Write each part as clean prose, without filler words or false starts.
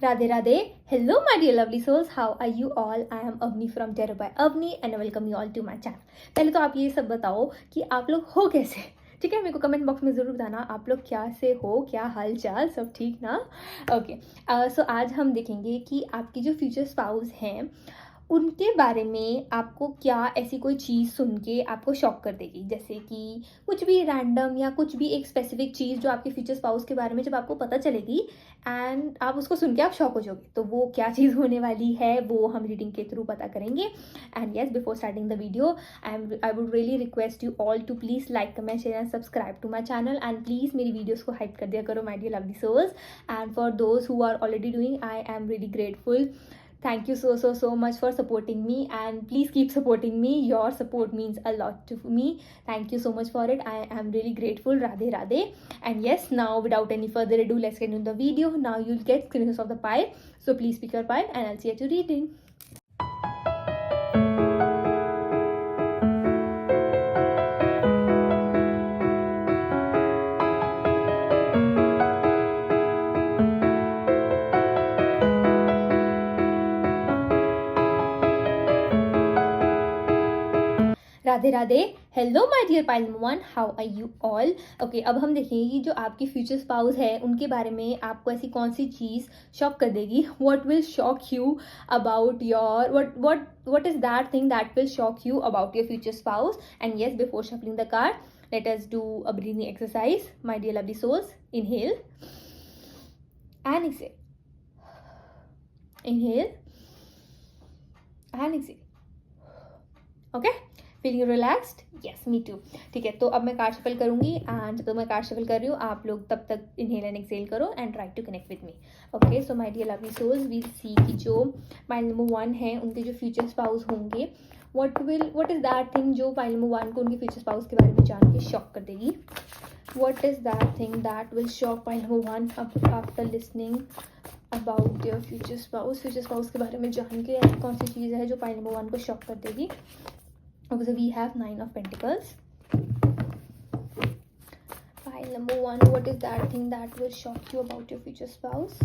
Radhe Radhe. Hello, my dear lovely souls. How are you all? I am Avni from Tarot by Avni and I welcome you all to my channel. पहले तो आप ये सब बताओ कि आप लोग हो कैसे, ठीक है। मेरे को कमेंट बॉक्स में ज़रूर बताना आप लोग क्या से हो, क्या हाल चाल, सब ठीक ना। ओके, सो आज हम देखेंगे कि आपकी जो फ्यूचर स्पाउस हैं उनके बारे में आपको क्या ऐसी कोई चीज़ सुन के आपको शॉक कर देगी। जैसे कि कुछ भी रैंडम या कुछ भी एक स्पेसिफिक चीज़ जो आपके फ्यूचर स्पाउस के बारे में जब आपको पता चलेगी एंड आप उसको सुन के आप शॉक हो जाओगे। तो वो क्या चीज़ होने वाली है वो हम रीडिंग के थ्रू पता करेंगे। And yes, before starting the video I would really request you all to please like, comment, share and subscribe to my channel. And please मेरी वीडियोज़ को हाइप कर दिया करो my dear lovely souls. And for those who are already doing, I am really grateful. Thank you so much for supporting me and please keep supporting me. Your support means a lot to me. Thank you so much for it. I am really grateful. Radhe Radhe. And yes, now without any further ado, let's get into the video. Now you'll get screenshots of the pile. So please pick your pile and I'll see you at your reading. Radhe Radhe. Hello my dear pile number 1, how are you all. Okay, अब हम देखेंगे कि जो आपकी future spouse है उनके बारे में आपको ऐसी कौन सी चीज़ शॉक कर देगी. What will shock you about your what is that thing that will shock you about your future spouse. And yes, before shuffling the card, let us do a breathing exercise, my dear lovely souls. Inhale and exhale. Inhale and exhale. Okay, feeling relaxed. Yes, me too. ठीक है, तो अब मैं card shuffle करूंगी and जब मैं card shuffle कर रही हूँ आप लोग तब तक इनहेल एंड एक्सहेल करो and try to connect with me. Okay, so my dear lovely souls, we see कि जो पाइल नंबर 1 है उनके जो फ्यूचर स्पाउस होंगे, व्हाट इज दैट थिंग जो पाइल नंबर 1 को उनके फ्यूचर स्पाउस के बारे में जान के शॉक कर देगी. What is that thing that will shock pile number 1 after listening about your future spouse. Future spouse के बारे में जान के ऐसी कौन सी चीज़ है जो पाइल नंबर 1 को शॉक कर देगी. Okay, so we have 9 of Pentacles. Pile number 1, what is that thing that will shock you about your future spouse.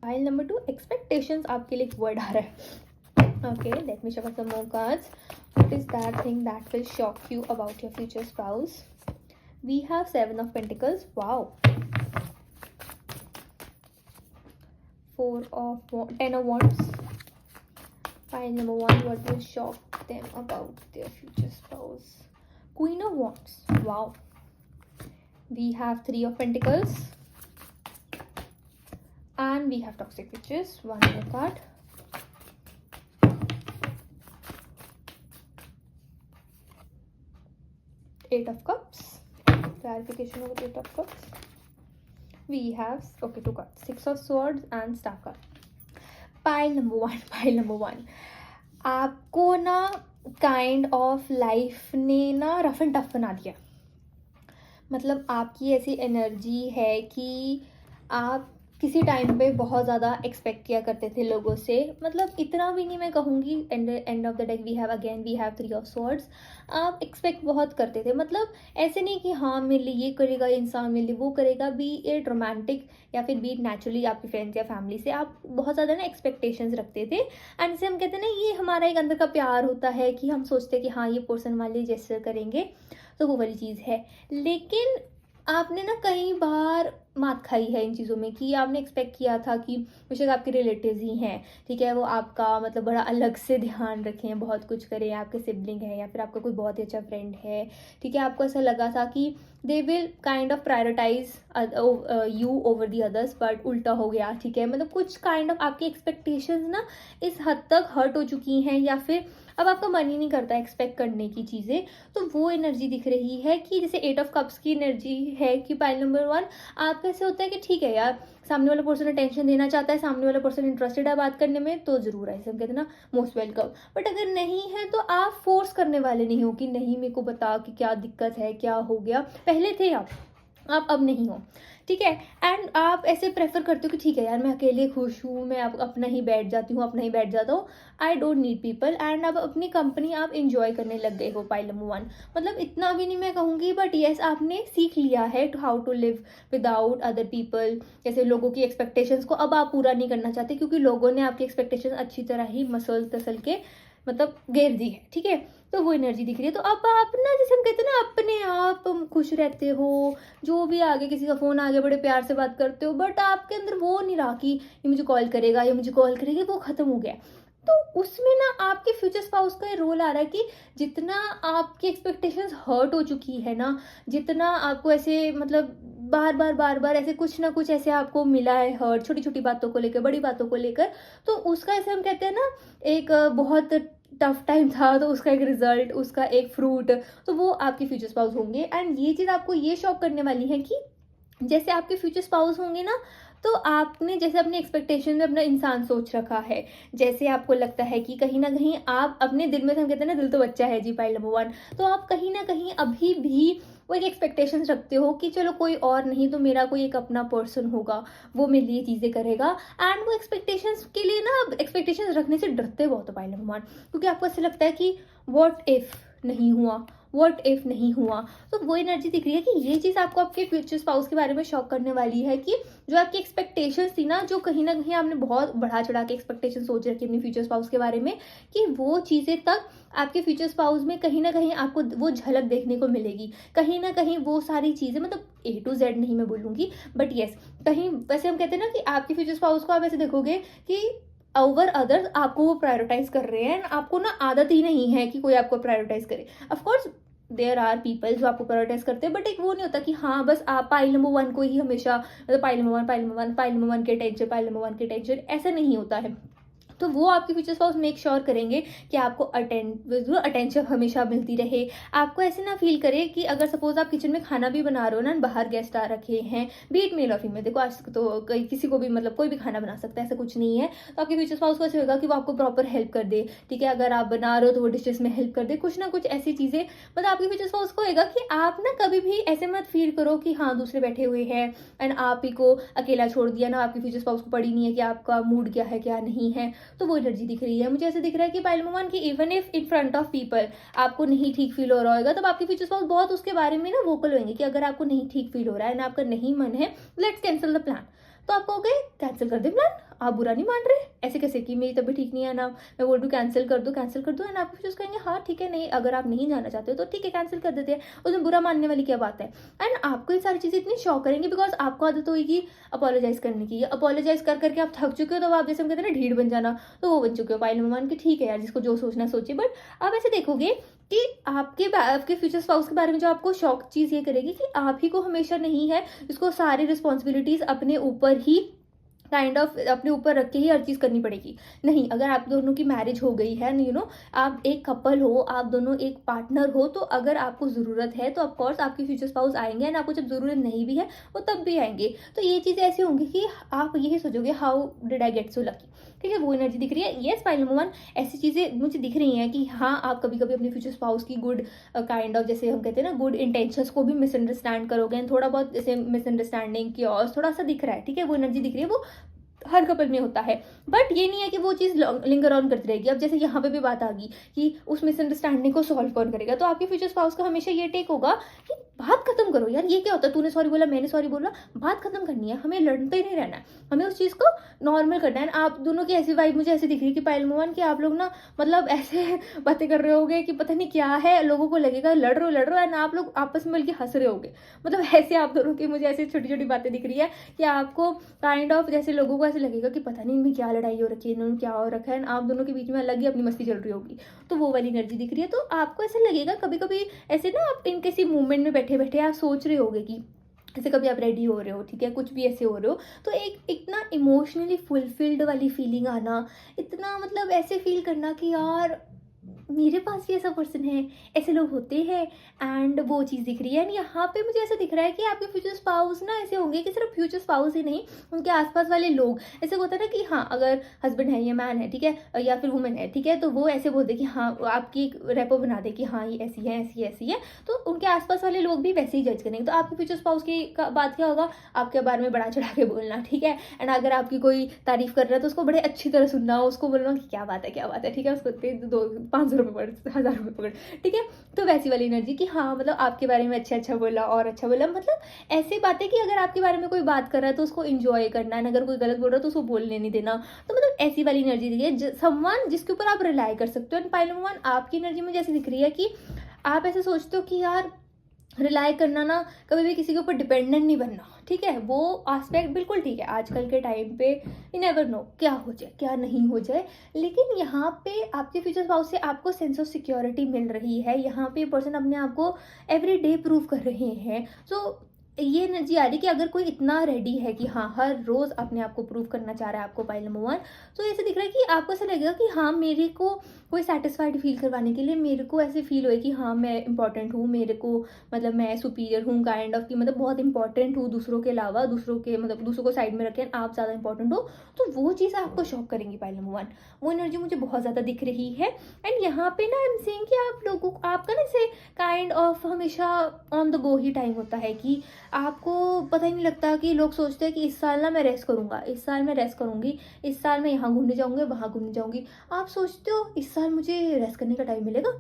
Pile number 2, expectations. आपके लिए एक word आ रहा है. Okay, let me shuffle some more cards. What is that thing that will shock you about your future spouse. We have 7 of Pentacles. Wow. 10 of Wands. Pile number 1, what will shock them about their future spouse. Queen of Wands. Wow. We have 3 of Pentacles. And we have Toxic Witches. One more card. 8 of Cups. Clarification over 8 of Cups. We have, okay, 2 cards. 6 of Swords and Star card. Pile number 1. Pile number 1. आपको ना kind of life ने ना rough and tough बना दिया. मतलब आपकी ऐसी energy है कि आप किसी टाइम पे बहुत ज़्यादा एक्सपेक्ट किया करते थे लोगों से. मतलब इतना भी नहीं मैं कहूँगी. End of the deck we have 3 of swords. आप एक्सपेक्ट बहुत करते थे. मतलब ऐसे नहीं कि हाँ मेरे लिए ये करेगा इंसान, मेरे लिए वो करेगा. बी इट रोमांटिक या फिर बी इट नेचुरली आपके फ्रेंड्स या फैमिली से आप बहुत ज़्यादा ना एक्सपेक्टेशंस रखते थे. एंड जैसे हम कहते हैं ना, ये हमारा एक अंदर का प्यार होता है कि हम सोचते हैं कि हाँ ये पर्सन हमारे लिए जेस्चर करेंगे, तो वो वाली चीज़ है. लेकिन आपने ना कई बार मात खाई है इन चीज़ों में कि आपने एक्सपेक्ट किया था कि बेशक आपके रिलेटिव्स ही हैं, ठीक है, वो आपका मतलब बड़ा अलग से ध्यान रखें, बहुत कुछ करें, आपके सिबलिंग है या फिर आपका कोई बहुत ही अच्छा फ्रेंड है, ठीक है. आपको ऐसा लगा था कि they will kind of prioritize you over the others, but उल्टा हो गया, ठीक है. मतलब कुछ काइंड ऑफ आपकी एक्सपेक्टेशंस ना इस हद तक हर्ट हो चुकी हैं या फिर अब आपका मन ही नहीं करता एक्सपेक्ट करने की चीज़ें. तो वो एनर्जी दिख रही है कि जैसे 8 ऑफ कप्स की एनर्जी है कि पाइल नंबर 1 आप कैसे होता है कि ठीक है यार, सामने वाला पर्सन अटेंशन देना चाहता है, सामने वाला पर्सन इंटरेस्टेड है बात करने में, तो ज़रूर है, हम कहते हैं ना मोस्ट वेलकम. बट अगर नहीं है तो आप फोर्स करने वाले नहीं हो कि नहीं मेरे को बता कि क्या दिक्कत है, क्या हो गया. पहले थे आप, आप अब नहीं हो, ठीक है। एंड आप ऐसे प्रेफर करते हो कि ठीक है यार, मैं अकेले खुश हूँ, मैं अब अपना ही बैठ जाती हूँ, अपना ही बैठ जाता हूँ, I don't need people. And अब अपनी कंपनी आप इंजॉय करने लग गए हो, पाइल नंबर 1। मतलब इतना भी नहीं मैं कहूँगी, बट येस, आपने सीख लिया है to how to live without other people. जैसे लोगों की एक्सपेक्टेशंस को अब आप पूरा नहीं करना चाहते, क्योंकि लोगों ने आपकी एक्सपेक्टेशन अच्छी तरह ही मसल तसल के मतलब घेर दी है, ठीक है। तो वो एनर्जी दिख रही है। तो अब आप ना, जैसे हम कहते हैं ना, अपने आप खुश रहते हो, जो भी आगे किसी का फ़ोन आ गया बड़े प्यार से बात करते हो, बट आपके अंदर वो नहीं रहा कि ये मुझे कॉल करेगा, ये मुझे कॉल करेगी, वो ख़त्म हो गया। तो उसमें ना आपके फ्यूचर स्पाउस का ये रोल आ रहा है कि जितना आपकी एक्सपेक्टेशंस हर्ट हो चुकी है ना, जितना आपको ऐसे मतलब बार बार ऐसे कुछ ना कुछ ऐसे आपको मिला है हर्ट, छोटी छोटी बातों को लेकर, बड़ी बातों को लेकर, तो उसका ऐसे हम कहते हैं ना, एक बहुत टफ टाइम था, तो उसका एक रिजल्ट, उसका एक फ्रूट, तो वो आपके फ्यूचर स्पाउस होंगे। एंड ये चीज़ आपको ये शॉक करने वाली है कि जैसे आपके फ्यूचर स्पाउस होंगे ना, तो आपने जैसे अपनी एक्सपेक्टेशन में अपना इंसान सोच रखा है, जैसे आपको लगता है कि कहीं ना कहीं आप अपने दिल में, हम कहते हैं ना, दिल तो बच्चा है जी, पाइल नंबर 1। तो आप कहीं ना कहीं अभी भी वो एक एक्सपेक्टेशंस रखते हो कि चलो कोई और नहीं तो मेरा कोई एक अपना पर्सन होगा, वो मेरे लिए चीज़ें करेगा। एंड वो एक्सपेक्टेशंस के लिए ना, एक्सपेक्टेशंस रखने से डरते बहुत हो पाइल नंबर 1, क्योंकि आपको ऐसा लगता है कि व्हाट इफ नहीं हुआ, व्हाट इफ नहीं हुआ। तो वो एनर्जी दिख रही है कि ये चीज़ आपको आपके फ्यूचर स्पाउस के बारे में शॉक करने वाली है, कि जो आपकी एक्सपेक्टेशंस थी ना, जो कहीं ना कहीं आपने बहुत बढ़ा चढ़ा के एक्सपेक्टेशन सोच रखी अपने फ्यूचर स्पाउस के बारे में, कि वो चीज़ें तक आपके फ्यूचर स्पाउस में कहीं ना कहीं आपको वो झलक देखने को मिलेगी। कहीं ना कहीं वो सारी चीज़ें, मतलब A to Z नहीं मैं बोलूँगी, बट येस, कहीं वैसे हम कहते हैं ना कि आपके फ्यूचर स्पाउस को आप ऐसे देखोगे कि ओवर अदर्स आपको वो प्रायोरिटाइज कर रहे हैं। आपको ना आदत ही नहीं है कि कोई आपको प्रायोरिटाइज करे। ऑफकोर्स देयर आर पीपल जो आपको प्रायोरिटाइज करते हैं, बट एक वो नहीं होता कि हाँ बस आप पाइल नंबर 1 को ही हमेशा, मतलब pile number 1, pile number 1, pile number 1 के टेंशन, पाइल नंबर 1 के टेंशन, ऐसा नहीं होता है। तो वो आपके फ्यूचर स्पाउस मेक श्योर करेंगे कि आपको अटेंशन हमेशा मिलती रहे। आपको ऐसे ना फील करे कि अगर सपोज आप किचन में खाना भी बना रहे हो ना, बाहर गेस्ट आ रखे हैं, बीट मेल और फीमेल, देखो आज तो किसी को भी, मतलब कोई भी खाना बना सकता है, ऐसा कुछ नहीं है। तो आपके फ्यूचर स्पाउस को ऐसे होगा कि वो आपको प्रॉपर हेल्प कर दे, ठीक है। अगर आप बना रहे हो तो वो डिशेस में हेल्प कर दे, कुछ ना कुछ ऐसी चीज़ें। मतलब आपके फ्यूचर स्पाउस को होगा कि आप ना कभी भी ऐसे मत फील करो कि हाँ दूसरे बैठे हुए हैं एंड आप ही को अकेला छोड़ दिया ना, आपके फ्यूचर स्पाउस को पड़ी नहीं है कि आपका मूड क्या है क्या नहीं है। तो वो एनर्जी दिख रही है मुझे। ऐसे दिख रहा है कि पाइल नंबर 1 की even if in front of people आपको नहीं ठीक फील हो रहा होगा, तब आपके फ्यूचर स्पाउस बहुत उसके बारे में ना वोकल होंगे कि अगर आपको नहीं ठीक फील हो रहा है ना, आपका नहीं मन है, लेट्स कैंसिल द प्लान। तो आप कहोगे कैंसिल कर दे प्लान, आप बुरा नहीं मान रहे, ऐसे कैसे कि मेरी तबीयत ठीक नहीं है ना, मैं बोल दूँ कैंसिल कर दो, कैंसिल कर दो। एंड आप फ्यूचर्स कहेंगे हाँ ठीक है, नहीं अगर आप नहीं जाना चाहते हो तो ठीक है कैंसिल कर देते हैं, उसमें बुरा मानने वाली क्या बात है। एंड आपको ये सारी चीज़ें इतनी शॉक करेंगी बिकॉज आपको आदत होगी अपोलोजाइज करने की। अपोलोजाइज कर करके आप थक चुके हो, तो आप जैसे हम कहते हैं ना ढीठ बन जाना, तो वो बन चुके हो पाइल नंबर 1 की। ठीक है यार, जिसको जो सोचना सोचिए, बट आप ऐसे देखोगे कि आपके फ्यूचर स्पाउस के बारे में जो आपको शॉक चीज़ ये करेगी कि आप ही को हमेशा नहीं है जिसको सारी रिस्पॉन्सिबिलिटीज़ अपने ऊपर ही काइंड ऑफ अपने ऊपर रख के ही हर चीज़ करनी पड़ेगी। नहीं, अगर आप दोनों की मैरिज हो गई है, आप एक कपल हो, आप दोनों एक पार्टनर हो, तो अगर आपको ज़रूरत है तो ऑफकोर्स आपके फ्यूचर स्पाउस आएंगे। एंड आपको जब ज़रूरत नहीं भी है वो तब भी आएंगे। तो ये चीज़ें ऐसी होंगी कि आप यही सोचोगे how did I get so lucky, ठीक है। वो एनर्जी दिख रही है। येस पाइल नंबर 1, ऐसी चीज़ें मुझे दिख रही हैं कि हाँ आप कभी कभी अपने फ्यूचर स्पाउस की गुड काइंड ऑफ, जैसे हम कहते हैं ना, गुड इंटेंशंस को भी मिसअंडरस्टैंड करोगे। थोड़ा बहुत जैसे मिसअंडरस्टैंडिंग की और थोड़ा सा दिख रहा है, ठीक है। वो एनर्जी दिख रही है, वो हर कपल में होता है, बट ये नहीं है कि वो चीज़ लिंगर ऑन करती रहेगी। अब जैसे यहाँ पे भी बात आ गई कि उस मिसअंडरस्टैंडिंग को सॉल्व कौन करेगा, तो आपके फ्यूचर स्पाउस का हमेशा ये टेक होगा कि बात खत्म करो यार, ये क्या होता है, तूने सॉरी बोला मैंने सॉरी बोला, बात खत्म करनी है, हमें लड़ते ही नहीं रहना है, हमें उस चीज़ को नॉर्मल करना है। आप दोनों की ऐसी वाइब मुझे ऐसी दिख रही है कि पायल मोहन कि आप लोग ना, मतलब ऐसे बातें कर रहे होगे कि पता नहीं क्या है, लोगों को लगेगा लड़ रहे हो एंड आप लोग आपस में मिलकर हंस रहे होगे। मतलब ऐसे आप दोनों की मुझे ऐसी छोटी छोटी बातें दिख रही है कि आपको काइंड ऑफ जैसे लोगों को ऐसे लगेगा कि पता नहीं इनमें क्या लड़ाई हो रखी है, इन्होंने क्या हो रखा है, आप दोनों के बीच में अलग ही अपनी मस्ती चल रही होगी। तो वो वाली एनर्जी दिख रही है। तो आपको ऐसे लगेगा कभी कभी ऐसे ना, आप इन किसी मूवमेंट में बैठे बैठे आप सोच रहे होगे कि जैसे कभी आप रेडी हो रहे हो, ठीक है, कुछ भी ऐसे हो रहे हो, तो एक इतना इमोशनली फुलफिल्ड वाली फीलिंग आना, इतना मतलब ऐसे फील करना कि यार मेरे पास भी ऐसा पर्सन है, ऐसे लोग होते हैं। एंड वो चीज़ दिख रही है। एंड यहाँ पे मुझे ऐसा दिख रहा है कि आपके फ्यूचर स्पाउस ना ऐसे होंगे कि सिर्फ फ्यूचर स्पाउस ही नहीं, उनके आसपास वाले लोग ऐसे होता है ना कि हाँ, अगर हस्बैंड है या मैन है, ठीक है, या फिर वुमेन है, ठीक है, तो वो ऐसे बोलते कि हाँ, आपकी एक रेपो बना दे कि हाँ ये ऐसी है, ऐसी है, ऐसी है, तो उनके आसपास वाले लोग भी वैसे ही जज करेंगे। तो आपके फ्यूचर स्पाउस की बात क्या होगा, आपके बारे में बड़ा चढ़ा के बोलना, ठीक है। एंड अगर आपकी कोई तारीफ कर रहा है तो उसको बड़े अच्छी तरह सुनना, उसको बोलना कि क्या बात है, क्या बात है, ठीक है, उसको 500 रुपये पकड़, 1000 रुपये पकड़, ठीक है। तो वैसी वाली एनर्जी कि हाँ, मतलब आपके बारे में अच्छा अच्छा बोला और अच्छा बोला, मतलब ऐसी बातें कि अगर आपके बारे में कोई बात कर रहा है तो उसको इंजॉय करना है, अगर कोई गलत बोल रहा है तो उसको बोलने नहीं देना। तो मतलब ऐसी वाली एनर्जी दिख रही है, समवन जिसके ऊपर आप रिलाई कर सकते हो। एंड पाइल नंबर 1 आपकी एनर्जी मुझे ऐसी दिख रही है कि आप ऐसे सोचते हो कि यार रिलाई करना ना, कभी भी किसी के ऊपर डिपेंडेंट नहीं बनना, ठीक है। वो एस्पेक्ट बिल्कुल ठीक है, आजकल के टाइम पे यू नेवर नो क्या हो जाए क्या नहीं हो जाए। लेकिन यहाँ पे आपके फ्यूचर स्पाउस से आपको सेंस ऑफ सिक्योरिटी मिल रही है। यहाँ पे पर्सन अपने आप को एवरी डे प्रूव कर रहे हैं। सो ये एनर्जी आ रही है कि अगर कोई इतना रेडी है कि हाँ, हर रोज़ अपने आप को प्रूव करना चाह रहा है आपको पाइल नंबर 1, तो ऐसे दिख रहा है कि आपको ऐसा लगेगा कि हाँ, मेरे को कोई सेटिस्फाइड फील करवाने के लिए मेरे को ऐसे फील होए कि हाँ, मैं इंपॉर्टेंट हूँ, मेरे को मतलब मैं सुपीरियर हूँ काइंड ऑफ, कि मतलब बहुत इंपॉर्टेंट हूँ दूसरों के अलावा, दूसरों के मतलब दूसरों को साइड में रखें, आप ज़्यादा इंपॉर्टेंट हो। तो वो चीज़ आपको शॉक करेंगी पाइल नंबर 1, वो एनर्जी मुझे बहुत ज़्यादा दिख रही है। एंड यहाँ पे ना आई एम सेइंग कि आप लोगों को आपका ना ऐसे काइंड ऑफ हमेशा on the go he time होता है कि आपको पता ही नहीं लगता, कि लोग सोचते हैं कि इस साल ना मैं रेस्ट करूँगा, इस साल मैं रेस्ट करूँगी, इस साल मैं यहाँ घूमने जाऊँगी, वहाँ घूमने जाऊँगी। आप सोचते हो इस साल मुझे रेस्ट करने का टाइम मिलेगा,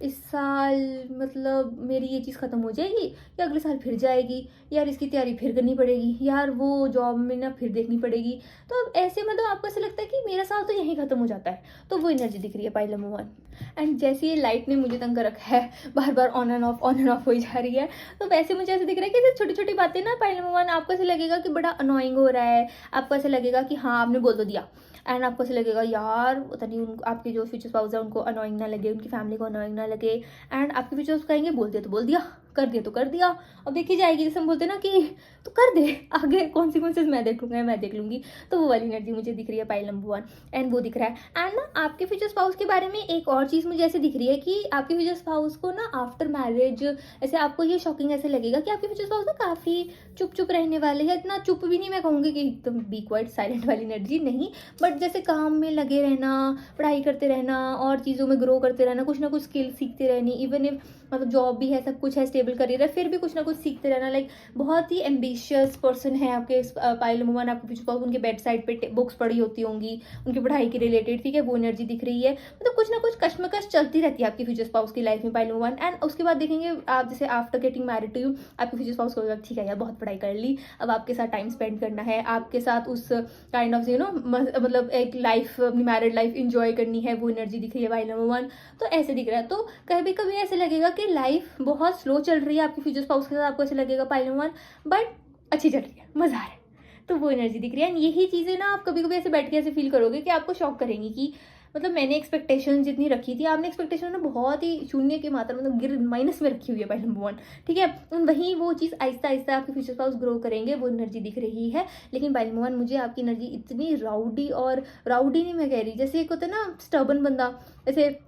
इस साल मतलब मेरी ये चीज़ ख़त्म हो जाएगी, या अगले साल फिर जाएगी, यार इसकी तैयारी फिर करनी पड़ेगी, यार वो जॉब में ना फिर देखनी पड़ेगी। तो अब ऐसे मतलब आपको ऐसा लगता है कि मेरा साल तो यहीं ख़त्म हो जाता है। तो वो एनर्जी दिख रही है पाइल नंबर 1। एंड जैसे ये लाइट ने मुझे तंग कर रखा है, बार बार ऑन एंड ऑफ हो ही जा रही है, तो वैसे मुझे ऐसे दिख रहा है कि छोटी छोटी बातें ना पाइल नंबर 1 आपको ऐसे लगेगा कि बड़ा अनोइंग हो रहा है, आपको ऐसे लगेगा कि हाँ, आपने बोल तो दिया। एंड आपको ऐसे लगेगा यार पता नहीं उनको, आपके जो फ्यूचर स्पाउस है उनको अनोइंग ना लगे, उनकी फैमिली को अनोइंग ना लगे। एंड आपके फ्यूचर कहेंगे बोल दिया तो बोल दिया, कर दिया तो कर दिया, अब देखी जाएगी, जैसे हम बोलते हैं ना कि तो कर दे, आगे कॉन्सिक्वेंसेज मैं देख लूँगा, मैं देख लूँगी। तो वो वाली एनर्जी मुझे दिख रही है पाइल नंबर 1, एंड वो दिख रहा है। एंड ना आपके फ्यूचर स्पाउस के बारे में एक और चीज़ मुझे ऐसे दिख रही है कि आपके फ्यूचर स्पाउस को ना आफ्टर मैरिज ऐसे आपको ये शॉकिंग ऐसे लगेगा कि आपके फ्यूचर स्पाउस ना काफ़ी चुप चुप रहने वाले हैं। इतना चुप भी नहीं मैं कहूँगी कि एकदम बी क्वाइट साइलेंट वाली एनर्जी नहीं, बट जैसे काम में लगे रहना, पढ़ाई करते रहना और चीज़ों में ग्रो करते रहना, कुछ ना कुछ स्किल सीखते रहनी, इवन इफ मतलब जॉब भी है, सब कुछ है, स्टेबल करियर है, फिर भी कुछ ना कुछ सीखते रहना। लाइक बहुत ही एम्बिशियस पर्सन है आपके पाइल नंबर 1, आपके फ्यूचर, उनके बेड साइड पे बुक्स पढ़ी होती होंगी उनकी पढ़ाई के रिलेटेड, ठीक है, वो एनर्जी दिख रही है। मतलब कुछ ना कुछ कश्मकश चलती रहती है आपकी फ्यूचर स्पाउस की लाइफ में पाइल नंबर 1। एंड उसके बाद देखेंगे आप जैसे after getting married to you, आपके फ्यूचर स्पाउस को ठीक है यार बहुत पढ़ाई कर ली, अब आपके साथ टाइम स्पेंड करना है, आपके साथ उस काइंड ऑफ यू नो मतलब एक लाइफ, अपनी मैरिड लाइफ इंजॉय करनी है, वो एनर्जी दिख रही है पाइल नंबर 1। तो ऐसे दिख रहा है। तो कभी कभी ऐसे लगेगा कि लाइफ बहुत स्लो चल रही है आपकी फ्यूचर स्पाउस के साथ, आपको ऐसे लगेगा पाइल नंबर 1, बट अच्छी चल रही है, मजा आ रहा है। तो वो एनर्जी दिख रही है। एंड यही चीज़ें ना आप कभी कभी ऐसे बैठ के ऐसे फील करोगे कि आपको शॉक करेंगी कि मतलब मैंने एक्सपेक्टेशन जितनी रखी थी, आपने एक्सपेक्टेशन ना बहुत ही शून्य की मात्रा मतलब गिर माइनस में रखी हुई है पाइल नंबर 1, ठीक है। वहीं वो चीज़ आहिस्ता आहिस्ता आपके फ्यूचर स्पाउस ग्रो करेंगे, वो एनर्जी दिख रही है। लेकिन पाइल नंबर 1 मुझे आपकी एनर्जी इतनी राउडी, और राउडी नहीं मैं कह रही, जैसे एक होता है ना स्टबन बंदा, ऐसे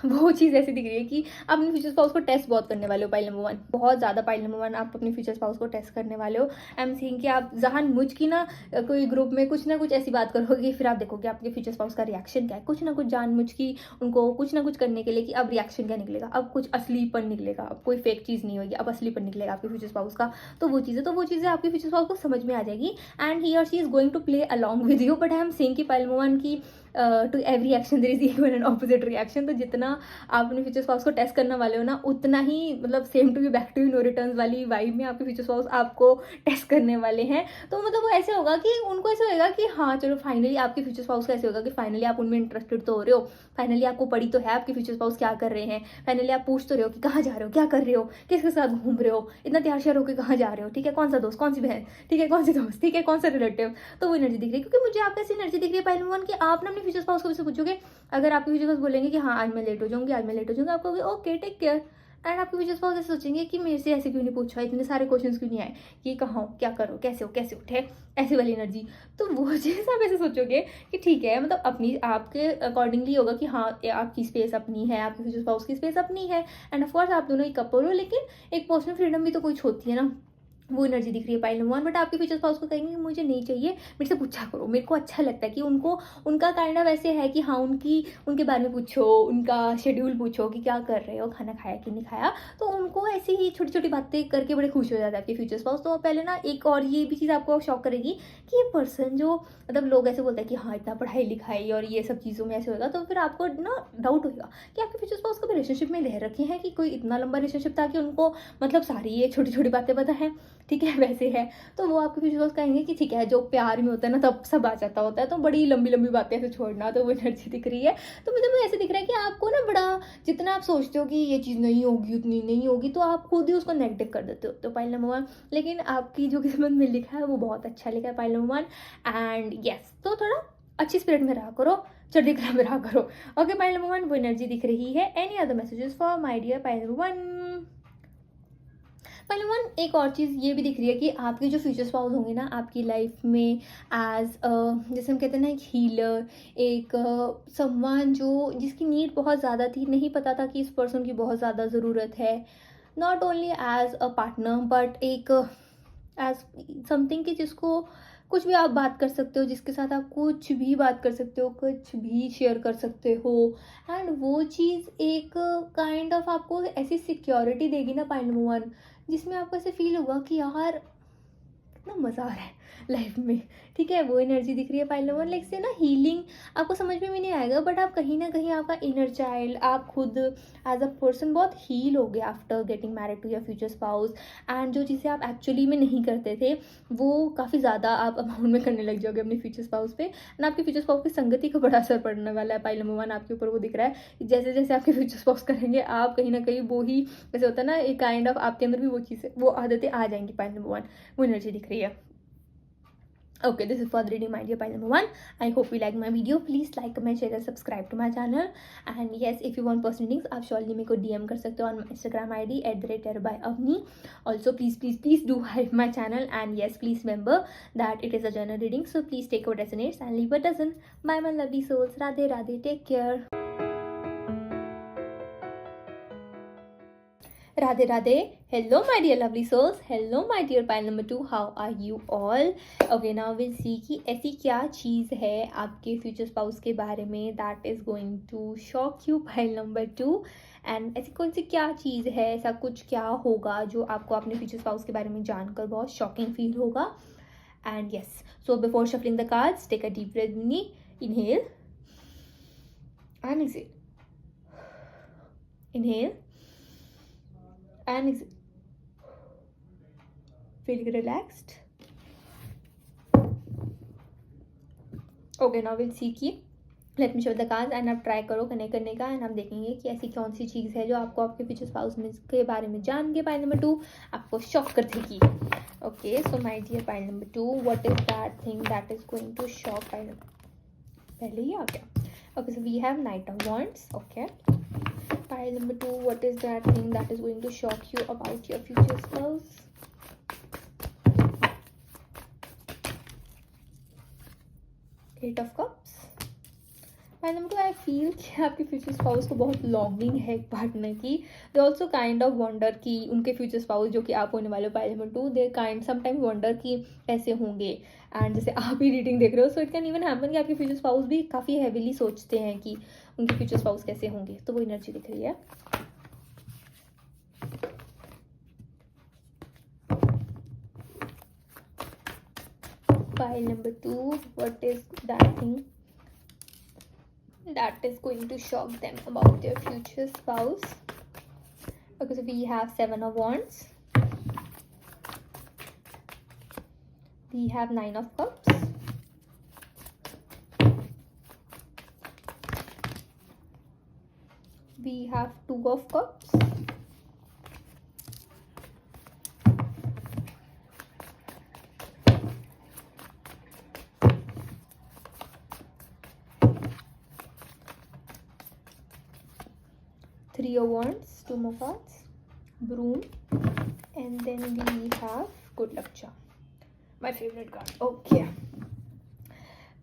वो चीज़ ऐसी दिख रही है कि आप अपने फ्यूचर स्पाउस को टेस्ट बहुत करने वाले हो पाइल नंबर 1, बहुत ज़्यादा पाइल नंबर 1 आप अपने फ्यूचर स्पाउस को टेस्ट करने वाले हो। आई एम सीइंग कि आप जानबूझ की ना कोई ग्रुप में कुछ ना कुछ ऐसी बात करोगे, फिर आप देखोगे आपके फ्यूचर स्पाउस का रिएक्शन क्या है, कुछ ना कुछ जानबूझ की उनको कुछ ना कुछ करने के लिए कि अब रिएक्शन क्या निकलेगा, अब कुछ असलीपन निकलेगा, अब कोई फेक चीज़ नहीं होगी, अब असलीपन निकलेगा आपके फ्यूचर स्पाउस का। तो वो चीज़ें आपके फ्यूचर स्पाउस को समझ में आ जाएगी, एंड ही और she is going to play along with you. But I am seeing कि पाइल नंबर 1 की to every action there is equal and opposite reaction. तो जितना आप अपने फ्यूचर स्पाउस को टेस्ट करने वाले हो ना, उतना ही मतलब same to you back to you no return वाली वाइब में आपके फ्यूचर स्पाउस आपको टेस्ट करने वाले हैं। तो मतलब वो ऐसे होगा कि उनको ऐसे होगा कि हाँ चलो फाइनली, आपके फ्यूचर स्पाउस का ऐसे होगा कि फाइनली आप उनमें इंटरेस्टेड तो हो रहे हो, फाइनली आपको पड़ी तो है आपके फ्यूचर स्पाउस क्या कर रहे हैं, फाइनली आप पूछ तो रहे हो कि कहाँ जा रहे हो, क्या कर रहे हो, किसके साथ घूम रहे हो, इतना तैयार श्यार होकर कहाँ जा रहे हो, ठीक है, कौन सा दोस्त, कौन सी बहन, ठीक है, कौन सी दोस्त, ठीक है, कौन सा रिलेटिव। तो वो एनर्जी दिख रही है, क्योंकि मुझे आपको ऐसी एनर्जी दिख रही है पाइल नंबर 1 कि आप ना अपने फ्यूचर स्पाउस को भी पूछोगे, अगर आपके फ्यूचर स्पाउस बोलेंगे कि हाँ आज मैं लेट हो जाऊंगी, आज मैं लेट हो जाऊंगी, आप कहोगे ओके टेक केयर, एंड आपके फ्यूचर स्पाउस ऐसे सोचेंगे कि मेरे से ऐसे क्यों नहीं पूछा, इतने सारे क्वेश्चंस क्यों नहीं आए, कि कहाँ हो, क्या करो, कैसे हो, कैसे उठे, ऐसी वाली एनर्जी। तो वो चीज़ आप ऐसे सोचोगे कि ठीक है, मतलब अपनी आपके अकॉर्डिंगली होगा कि हाँ आपकी स्पेस अपनी है, आपके फ्यूचर स्पाउस की स्पेस अपनी है, एंड ऑफकोर्स आप दोनों एक कपल हो, लेकिन एक पर्सनल फ्रीडम भी तो कुछ होती है ना। वो एनर्जी दिख रही है पाइल नंबर 1। बट आपके फ्यूचर स्पाउस को कहेंगे मुझे नहीं चाहिए, मेरे से पूछा करो, मेरे को अच्छा लगता है कि उनको उनका काइंड ऑफ ऐसे है कि हाँ उनके बारे में पूछो, उनका शेड्यूल पूछो कि क्या कर रहे हो, खाना खाया कि नहीं खाया। तो उनको ऐसे ही छोटी छोटी बातें करके बड़े खुश हो जाते हैं आपके फ्यूचर स्पाउस। तो पहले ना एक और ये भी चीज़ आपको शॉक करेगी कि ये पर्सन जो मतलब लोग ऐसे बोलते हैं कि हाँ इतना पढ़ाई लिखाई और ये सब चीज़ों में ऐसे होगा, तो फिर आपको ना डाउट होगा कि आपके फ्यूचर स्पाउस कभी रिलेशनशिप में रह रखे हैं कि कोई इतना लंबा रिलेशनशिप था कि उनको मतलब सारी ये छोटी छोटी बातें पता है, ठीक है वैसे है। तो वो आपके फ्यूचर स्पाउस कहेंगे कि ठीक है, जो प्यार में होता है ना तब सब आ जाता होता है, तो बड़ी लंबी लंबी बातें ऐसे छोड़ना, तो वो एनर्जी दिख रही है। तो मुझे वो ऐसे दिख रहा है कि आपको ना बड़ा जितना आप सोचते हो कि ये चीज़ नहीं होगी उतनी नहीं होगी, तो आप खुद ही उसको नेगेटिव कर देते हो। तो पाइल नंबर 1, लेकिन आपकी जो किस्मत में लिखा है वो बहुत अच्छा लिखा है पाइल नंबर 1। एंड यस, तो थोड़ा अच्छी स्पिरिट में रहा करो, चढ़ती कला में रहा करो। ओके पाइल नंबर 1 वो एनर्जी दिख रही है। Any other messages for my dear pile number 1? Pile number 1 एक और चीज़ ये भी दिख रही है कि आपके जो फ्यूचर स्पाउस होंगे ना आपकी लाइफ में एज जैसे हम कहते हैं ना एक हीलर, एक सम्मान जो जिसकी नीड बहुत ज़्यादा थी, नहीं पता था कि इस पर्सन की बहुत ज़्यादा ज़रूरत है, not only as a partner but एक एज समथिंग कि जिसको कुछ भी आप बात कर सकते हो, जिसके साथ आप कुछ भी बात कर सकते हो, कुछ भी शेयर कर सकते हो। एंड वो चीज़ एक काइंड ऑफ आपको ऐसी सिक्योरिटी देगी ना पाइल नंबर 1, जिसमें आपको ऐसे फील होगा कि यार कितना मज़ा आ रहा है लाइफ में, ठीक है। वो एनर्जी दिख रही है पाइल नंबर 1। लाइक से ना हीलिंग आपको समझ में भी नहीं आएगा, बट आप कहीं ना कहीं आपका इनर चाइल्ड, आप खुद एज अ पर्सन बहुत हील हो गए after getting married to your future spouse. And जो चीज़ें आप एक्चुअली में नहीं करते थे वो काफ़ी ज़्यादा आप अमाउंट में करने लग जाओगे अपने फ्यूचर स्पाउस पे। एंड आपके फ्यूचर स्पाउस की संगति का बड़ा असर पड़ने वाला है पाइल नंबर 1 आपके ऊपर। वो दिख रहा है कि जैसे जैसे आपके फ्यूचर स्पाउस करेंगे आप कहीं ना कहीं वो ही जैसे होता है ना एक काइंड ऑफ आपके अंदर भी वो चीज़ें वो आदतें आ जाएंगी पाइल नंबर 1। वो एनर्जी दिख रही है। Okay, this is for the reading my dear pile number 1. I hope you like my video. Please like, comment, share and subscribe to my channel. And yes, if you want personal readings आप surely मेरे को DM कर सकते हो on my Instagram ID @terrorbyavni. Also please do hype my channel, and yes, please remember that it is a general reading, so please take what resonates and leave what doesn't. Bye my lovely souls. Radhe Radhe. Take care. Radhe Radhe. Hello my dear lovely souls. Hello my dear pile number 2. How are you all? Okay, now we'll see कि ऐसी क्या चीज़ है आपके future spouse के बारे में that is going to shock you pile number 2. And ऐसी कौन सी क्या चीज़ है, ऐसा कुछ क्या होगा जो आपको अपने फ्यूचर स्पाउस के बारे में जानकर बहुत शॉकिंग फील होगा। And yes, so before shuffling the cards take a deep breath with me. Inhale and exhale. Inhale and exhale. Feeling relaxed? Okay, now we'll see कि let me show the cards and आप try करो connect करने का। And हम देखेंगे कि ऐसी कौन सी चीज़ है जो आपको आपके फ्यूचर स्पाउस के बारे में जान के पाइल नंबर 2 आपको शॉक कर देगी। Okay, so my dear pile number 2, what is that thing that is going to shock pile पहले ही आ गया। Okay, so we have knight of wands. Okay, pile number 2, what is that thing that is going to shock you about your future spouse? Eight of Cups. pile number 2, I feel कि आपके future spouse को बहुत longing है एक partner की। They also kind of wonder कि उनके future spouse जो कि आप होने वाले हो pile number 2, they kind sometime wonder कि कैसे होंगे। एंड जैसे आप ही रीडिंग देख रहे हो, so it can even happen कि आपके फ्यूचर स्पाउस भी काफ़ी हैवीली सोचते हैं कि उनके फ्यूचर स्पाउस कैसे होंगे। तो वो एनर्जी दिख रही है। Pile number 2, what is that thing that is going to shock them about their future spouse? Okay, so we have 7 of Wands. We have 9 of Cups. We have 2 of Cups. Three of Wands, 2 more cards. broom, and then we have good luck charm, my favorite card. Okay.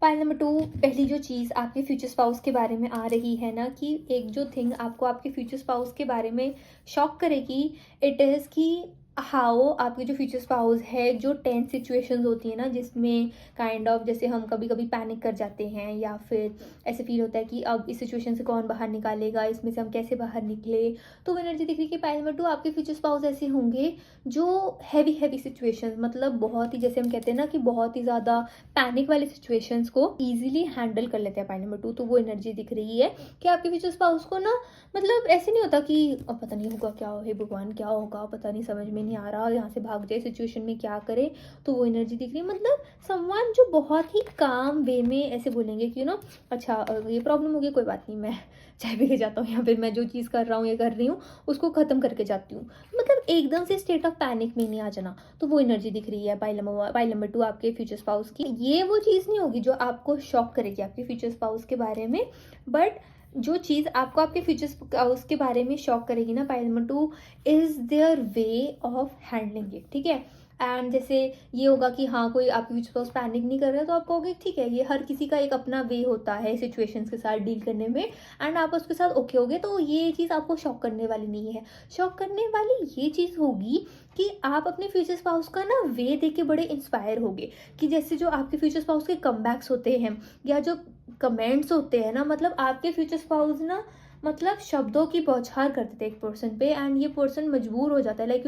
Pile number 2, पहली जो चीज़ आपके future spouse के बारे में आ रही है ना, कि एक जो थिंग आपको आपके फ्यूचर स्पाउस के बारे में शॉक करेगी, इट इज़ कि हाउ आपके जो फ्यूचर स्पाउस है, जो टेंस सिचुएशंस होती है ना, जिसमें काइंड ऑफ जैसे हम कभी कभी पैनिक कर जाते हैं, या फिर ऐसे फील होता है कि अब इस सिचुएशन से कौन बाहर निकालेगा, इसमें से हम कैसे बाहर निकले। तो वो एनर्जी दिख रही है कि पाइल नंबर 2 आपके फ्यूचर स्पाउस ऐसे होंगे जो हैवी सिचुएशंस, मतलब बहुत ही, जैसे हम कहते हैं ना कि बहुत ही ज़्यादा पैनिक वाले सिचुएशंस को ईजिली हैंडल कर लेते हैं पाइल नंबर 2। तो वो एनर्जी दिख रही है कि आपके फ्यूचर स्पाउस को ना, मतलब ऐसे नहीं होता कि अब पता नहीं होगा क्या, हे भगवान क्या होगा, पता नहीं, समझ में नहीं आ रहा, यहाँ से भाग जाए, सिचुएशन में क्या करे। तो वो एनर्जी दिख रही है, मतलब समवन जो बहुत ही काम वे में ऐसे बोलेंगे कि अच्छा ये प्रॉब्लम हो गई, कोई बात नहीं, मैं चाय पी के जाता हूँ, या फिर मैं जो चीज़ कर रहा हूँ या कर रही हूँ उसको ख़त्म करके जाती हूँ, मतलब एकदम से स्टेट ऑफ पैनिक में नहीं आ जाना। तो वो एनर्जी दिख रही है पाइल नंबर 2 आपके फ्यूचर स्पाउस की। ये वो चीज़ नहीं होगी जो आपको शॉक करेगी आपके फ्यूचर स्पाउस के बारे में, बट जो चीज़ आपको आपके फ्यूचर स्पाउस के बारे में शॉक करेगी ना pile number 2, is their way of handling it, ठीक है। एंड जैसे ये होगा कि हाँ, कोई आपके फ्यूचर स्पाउस पैनिक नहीं कर रहा है, तो आप कहोगे ठीक है, ये हर किसी का एक अपना वे होता है सिचुएशंस के साथ डील करने में, एंड आप उसके साथ ओके होगे। तो ये चीज़ आपको शॉक करने वाली नहीं है। शॉक करने वाली ये चीज़ होगी कि आप अपने फ्यूचर स्पाउस का ना वे देख के बड़े इंस्पायर होगे, कि जैसे जो आपके फ्यूचर स्पाउस के कमबैक्स होते हैं या जो कमेंट्स होते हैं ना, मतलब आपके फ्यूचर स्पाउस ना, मतलब शब्दों की बौछार कर देते हैं एक पर्सन पे, एंड ये पर्सन मजबूर हो जाता है, like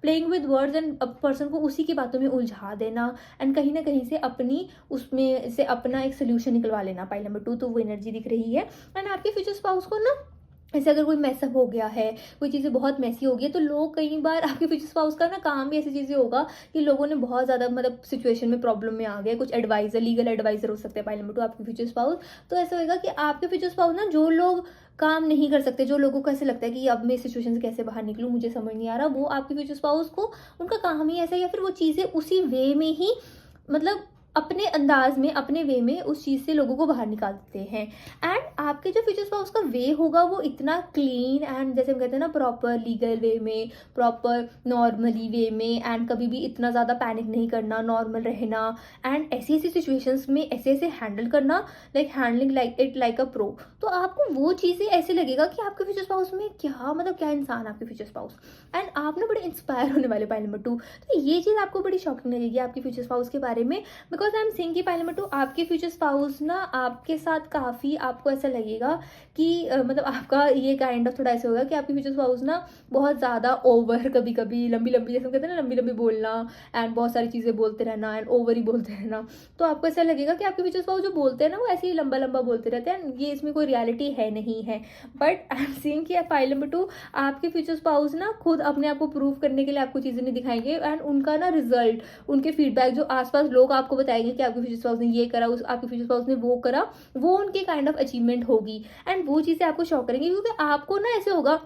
playing with words, and person को उसी की बातों में उलझा देना, एंड कहीं ना कहीं से अपनी उसमें से अपना एक सोल्यूशन निकलवा लेना पाइल नंबर 2। तो वो एनर्जी दिख रही है। एंड आपके फ्यूचर स्पाउस को ना, ऐसे अगर कोई मैसअप हो गया है, कोई चीज़ें बहुत मैसी हो गई है, तो लोग कई बार आपके फ्यूचर स्पाउस का ना काम भी ऐसी चीज़ें होगा कि लोगों ने बहुत ज़्यादा, मतलब सिचुएशन में प्रॉब्लम में आ गए, कुछ एडवाइजर, लीगल एडवाइजर हो सकते हैं पाइल नंबर 2 आपके फ्यूचर स्पाउस। तो ऐसा होगा कि आपके फ्यूचर स्पाउस ना, जो लोग काम नहीं कर सकते, जो लोगों को ऐसे लगता है कि अब मैं इस सिचुएशन से कैसे बाहर निकलूँ, मुझे समझ नहीं आ रहा, वो आपके फ्यूचर स्पाउस को उनका काम ही ऐसा है, या फिर वो चीज़ें उसी वे में ही, मतलब अपने अंदाज में, अपने वे में उस चीज़ से लोगों को बाहर निकाल देते हैं। एंड आपके जो फ्यूचर स्पाउस का वे होगा वो इतना क्लीन एंड, जैसे हम कहते हैं ना, प्रॉपर लीगल वे में, प्रॉपर नॉर्मली वे में, एंड कभी भी इतना ज़्यादा पैनिक नहीं करना, नॉर्मल रहना, एंड ऐसी ऐसी सिचुएशंस में ऐसे ऐसे हैंडल करना, like handling like a pro. तो आपको वो चीज़ें ऐसे लगेगा कि आपके फ्यूचर स्पाउस में क्या, मतलब क्या इंसान आपके फ्यूचर स्पाउस, एंड आप ना बड़े इंस्पायर होने वाले पाइल नंबर 2। तो ये चीज़ आपको बड़ी शॉकिंग लगेगी आपके फ्यूचर स्पाउस के बारे में, बिकॉज आई एम सेइंग कि पाइल नंबर 2 आपके फ्यूचर स्पाउस ना आपके साथ काफ़ी, आपको ऐसा लगेगा कि मतलब आपका ये काइंड ऑफ थोड़ा ऐसे होगा कि आपके फ्यूचर स्पाउस ना बहुत ज़्यादा ओवर, कभी कभी लंबी लंबी, जैसे हम कहते हैं ना, लंबी लंबी बोलना, एंड बहुत सारी चीज़ें बोलते रहना, एंड ओवर ही बोलते रहना। तो आपको ऐसा लगेगा कि आपके फ्यूचर स्पाउस जो बोलते हैं ना, वो ऐसे ही लंबा लंबा बोलते रहते हैं, ये इसमें कोई रियलिटी है नहीं है। बट आई एम सेइंग कि पाइल नंबर 2 आपके फ्यूचर स्पाउस ना खुद अपने आप को प्रूव करने के लिए आपको चीज़ें नहीं दिखाएंगे, एंड उनका ना रिजल्ट, उनके फीडबैक जो आसपास लोग आपको बताएंगे कि आपके फ्यूचर स्पाउस ने ये करा, उस आपके फ्यूचर स्पाउस ने वो करा, वो उनकी काइंड ऑफ अचीवमेंट होगी, एंड वो चीज़ें आपको शॉक करेंगी, क्योंकि आपको ना ऐसे होगा,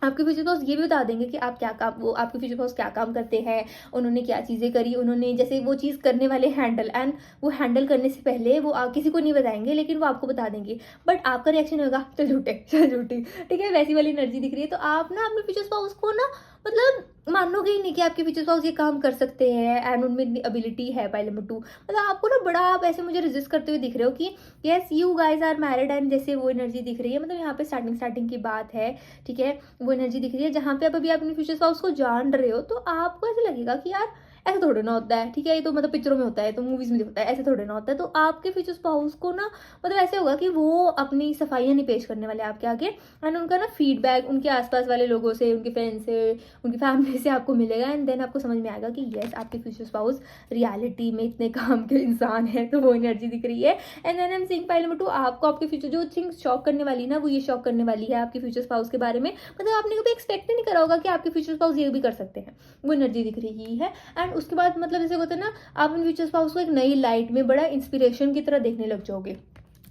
आपके फ्यूचर स्पाउस ये भी बता देंगे कि आप क्या काम, वो आपके फ्यूचर स्पाउस क्या काम करते हैं, उन्होंने क्या चीज़ें करी, उन्होंने जैसे वो चीज़ करने वाले हैंडल, एंड वो हैंडल करने से पहले वो किसी को नहीं बताएंगे, लेकिन वो आपको बता देंगे, बट आपका रिएक्शन होगा चल झूठे, चल झूठी, ठीक है, वैसी वाली एनर्जी दिख रही है। तो आप ना अपने फ्यूचर स्पाउस को ना, मतलब मानोगे ही नहीं कि आपके फ्यूचर स्पाउस ये काम कर सकते हैं, एंड उनमें इतनी एबिलिटी है पाइल नंबर 2। मतलब आपको ना बड़ा, आप ऐसे मुझे रेजिस्ट करते हुए दिख रहे हो कि yes you guys are married, and जैसे वो एनर्जी दिख रही है, मतलब यहाँ पे स्टार्टिंग की बात है, ठीक है, वो एनर्जी दिख रही है जहाँ पे आप अभी अपने फ्यूचर स्पाउस को जान रहे हो। तो आपको ऐसे लगेगा कि यार ऐसे थोड़े ना होता है, ठीक है, ये तो मतलब पिक्चरों में होता है, तो मूवीज में होता है, ऐसे थोड़े ना होता है। तो आपके फ्यूचर स्पाउस को ना, मतलब ऐसे होगा कि वो अपनी सफाइयाँ नहीं पेश करने वाले आपके आगे, एंड उनका ना फीडबैक उनके आसपास वाले लोगों से, उनके फ्रेंड्स से, उनकी फैमिली से आपको मिलेगा, एंड देन आपको समझ में आएगा कि येस आपके फ्यूचर स्पाउस रियलिटी में इतने काम के इंसान है। तो वो एनर्जी दिख रही है। And then I am saying pile number 2 आपको आपके फ्यूचर जो थिंग्स शॉक करने वाली ना, वो ये शॉक करने वाली है आपके फ्यूचर स्पाउस के बारे में, मतलब आपने कभी एक्सपेक्ट नहीं करा होगा कि आपके फ्यूचर स्पाउस ये भी कर सकते हैं। वो एनर्जी दिख रही है। एंड उसके बाद मतलब जैसे होता है ना, आप इन फ्यूचर स्पाउस को एक नई लाइट में बड़ा इंस्पिरेशन की तरह देखने लग जाओगे,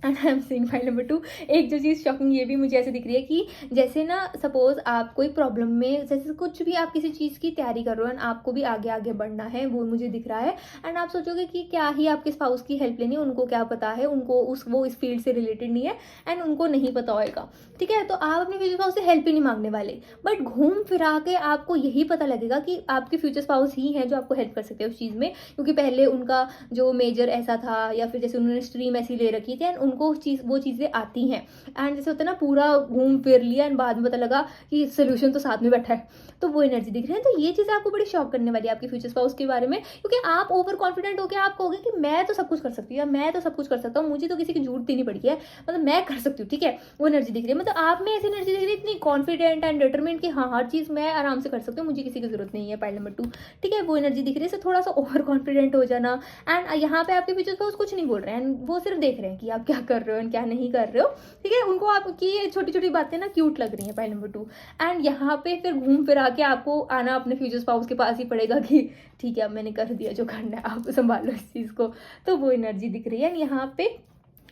and I am seeing file number 2। एक जो चीज़ शॉकिंग ये भी मुझे ऐसे दिख रही है कि जैसे ना सपोज आप कोई प्रॉब्लम में, जैसे कुछ भी आप किसी चीज़ की तैयारी कर रहे हो एंड आपको भी आगे आगे बढ़ना है, वो मुझे दिख रहा है। एंड आप सोचोगे कि क्या ही आपके स्पाउस की हेल्प लेनी है, उनको क्या पता है, उनको वो इस फील्ड से रिलेटेड नहीं है एंड उनको नहीं पता होएगा, ठीक है। तो आप अपने फ्यूचर स्पाउस से हेल्प ही नहीं मांगने वाले, बट घूम फिरा के आपको यही पता लगेगा कि आपके फ्यूचर स्पाउस ही हैं जो आपको हेल्प कर सकते हैं उस चीज़ में, क्योंकि पहले उनका जो मेजर ऐसा था या फिर जैसे उन्होंने स्ट्रीम ऐसी ले रखी थी एंड उनको वो चीज़ें आती हैं। एंड जैसे होता है ना, पूरा घूम फिर लिया एंड बाद में पता लगा कि सोल्यूशन तो साथ में बैठा है, तो वो एनर्जी दिख रही है। तो ये चीज़ आपको बड़ी शॉक करने वाली है आपके फ्यूचर स्पाउस के बारे में, क्योंकि आप ओवर कॉन्फिडेंट होकर आप कहोगे कि मैं तो सब कुछ कर सकती हूँ, या मैं तो सब कुछ कर सकता हूँ, मुझे तो किसी की जरूरत देनी पड़ी है, मतलब मैं कर सकती हूँ, ठीक है। वो एनर्जी दिख रही है, मतलब आप में ऐसी एनर्जी दिख रही है इतनी कॉन्फिडेंट एंड डिटरमिनेट कि हाँ, हर चीज़ मैं आराम से कर सकती हूँ, मुझे किसी की जरूरत नहीं है। पाइल नंबर 2, ठीक है, वो एनर्जी दिख रही है। थोड़ा सा ओवर कॉन्फिडेंट हो जाना, एंड यहाँ पे आपके फ्यूचर स्पाउस कुछ नहीं बोल रहे हैं एंड वो सिर्फ देख रहे हैं कि आप क्या कर रहे हो एंड क्या नहीं कर रहे हो, ठीक है। उनको आपकी ये छोटी छोटी बातें ना क्यूट लग रही हैं, पाइल नंबर 2। एंड यहाँ पे फिर घूम फिर आके आपको आना अपने फ्यूचर स्पाउस के पास ही पड़ेगा कि ठीक है, अब मैंने कर दिया जो करना है, आप संभालो इस चीज़ को। तो वो एनर्जी दिख रही है एंड यहाँ पे